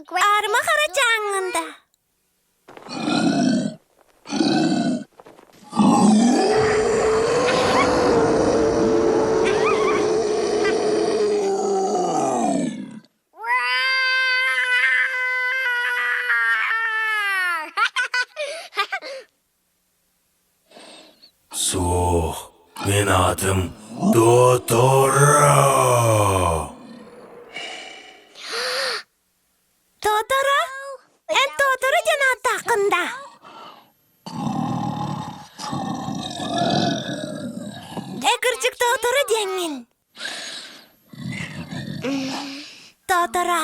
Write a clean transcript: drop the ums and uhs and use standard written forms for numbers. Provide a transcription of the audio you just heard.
Арма харачаңында. Сух, мен атым Тоторо. Тоторо? Тоторо ден атақында. Кірчік Тоторо ден мен. Тоторо.